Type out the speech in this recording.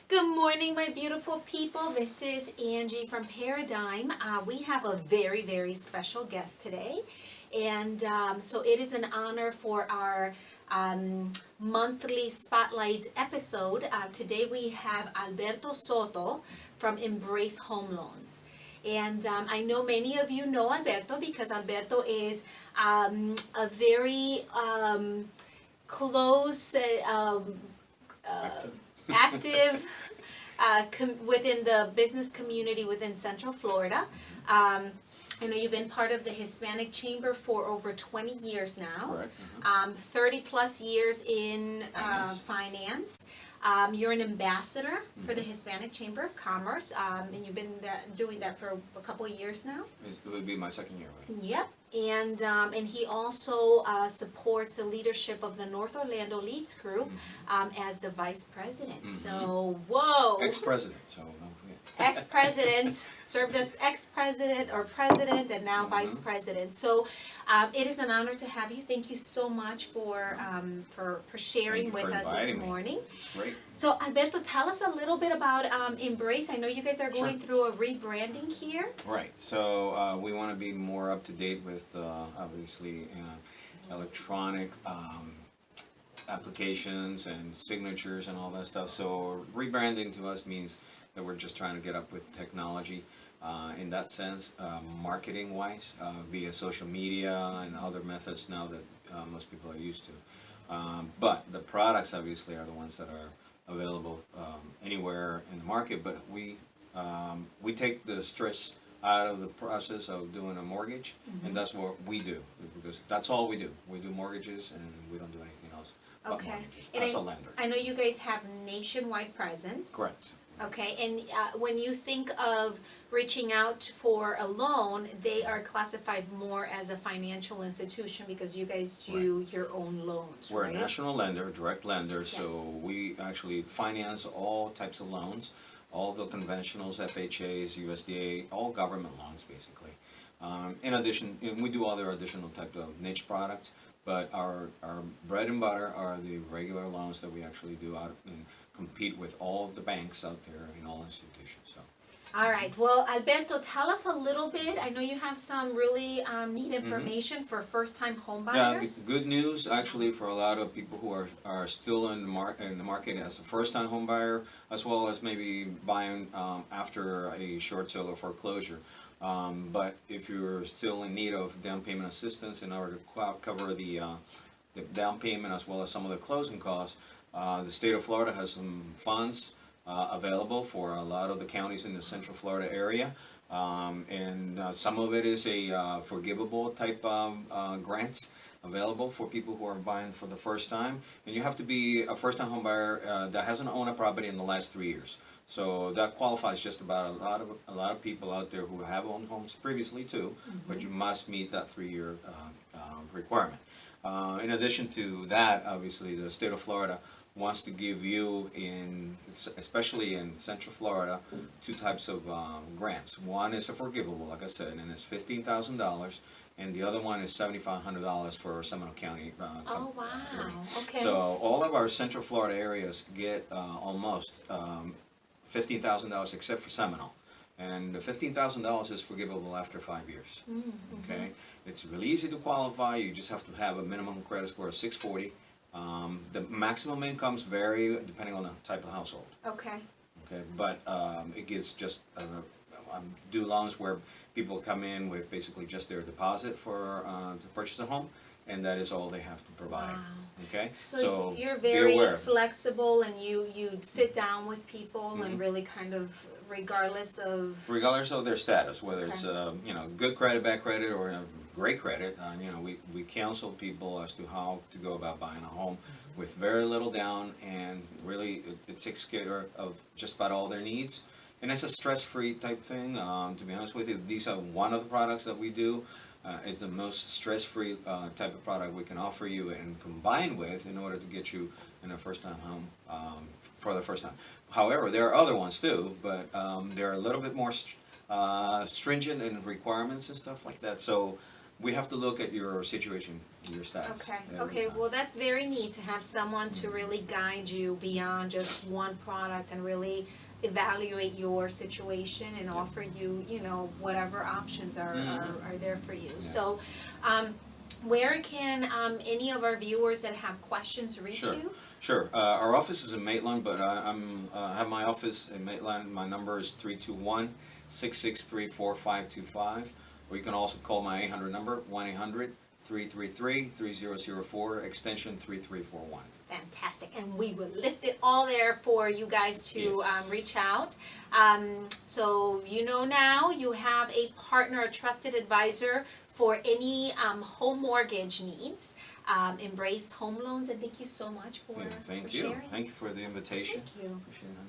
Good morning, my beautiful people. This is Angie from Paradigm. We have a very, very special guest today. And so it is an honor for our monthly spotlight episode. Today we have Alberto Soto from Embrace Home Loans. And I know many of you know Alberto because Alberto is a very close, active within the business community within Central Florida. I know you've been part of the Hispanic Chamber for over 20 years now. Correct. 30 plus years in Finance. finance. You're an ambassador for the Hispanic Chamber of Commerce, and you've been doing that for a couple of years now. It would be my second year, right? Yep, and he also supports the leadership of the North Orlando Leads Group as the vice president. So, whoa, Ex-president, so don't forget. ex-president, served as ex-president or president, and now vice president. So, it is an honor to have you. Thank you so much for sharing Thank you with for us this inviting me. morning. Great. So, Alberto, tell us a little bit about Embrace. I know you guys are going through a rebranding here. Right. So we want to be more up to date with obviously electronic applications and signatures and all that stuff. So rebranding to us means that we're just trying to get up with technology. In that sense, marketing wise, via social media and other methods now that most people are used to. But the products obviously are the ones that are available anywhere in the market. But we take the stress out of the process of doing a mortgage, and that's what we do, because that's all we do. We do mortgages, and we don't do anything else but Okay. mortgages And as a lender. I know you guys have nationwide presence. Correct. Okay, and when you think of reaching out for a loan, they are classified more as a financial institution because you guys do your own loans, We're right? a national lender, direct lender, so Yes. we actually finance all types of loans, all the conventionals, FHAs, USDA, all government loans basically. In addition, and we do other additional type of niche products, but our bread and butter are the regular loans that we actually do out and compete with all of the banks out there in all institutions. So. All right, well, Alberto, tell us a little bit. I know you have some really neat information for first-time home Yeah, buyers. good news actually for a lot of people who are still in the market as a first-time home buyer, as well as maybe buying after a short sale or foreclosure. But if you're still in need of down payment assistance in order to cover the down payment as well as some of the closing costs, the state of Florida has some funds available for a lot of the counties in the Central Florida area. And some of it is a forgivable type grants available for people who are buying for the first time. And you have to be a first-time home buyer that hasn't owned a property in the last 3 years. So that qualifies just about a lot of people out there who have owned homes previously too, but you must meet that 3-year requirement. In addition to that, obviously the state of Florida wants to give you, especially in Central Florida, two types of grants. One is a forgivable, like I said, and it's $15,000, and the other one is $7,500 for Seminole County. Oh, wow, okay. So all of our Central Florida areas get almost $15,000 except for Seminole. And the $15,000 is forgivable after 5 years. Okay, it's really easy to qualify. You just have to have a minimum credit score of 640. The maximum incomes vary depending on the type of household. Okay. Okay, but it gives just do loans where people come in with basically just their deposit for to purchase a home, and that is all they have to provide. Wow. Okay, So you're be very aware. flexible, and you sit down with people and really kind of regardless of their status, whether it's Okay. good credit, bad credit, or great credit. We counsel people as to how to go about buying a home with very little down, and really it takes care of just about all their needs. And it's a stress-free type thing. To be honest with you, these are one of the products that we do. It's the most stress-free type of product we can offer you and combine with in order to get you in a first-time home for the first time. However, there are other ones too, but they're a little bit more stringent in requirements and stuff like that. So we have to look at your situation, your status. Okay, every okay, time. well, that's very neat to have someone to really guide you beyond just one product and really evaluate your situation and offer you, you know, whatever options are there for you. So, where can any of our viewers that have questions reach Sure. you? Sure. Our office is in Maitland, but I have my office in Maitland. My number is 321-663-4525. Or you can also call my 800 number, 1-800-333-3004, extension 3341. Fantastic, and we will list it all there for you guys to Yes. reach out. So you know now you have a partner, a trusted advisor for any home mortgage needs. Embrace Home Loans, and thank you so much for Yeah, thank for you. sharing. Thank you for the invitation. Thank you. Appreciate it.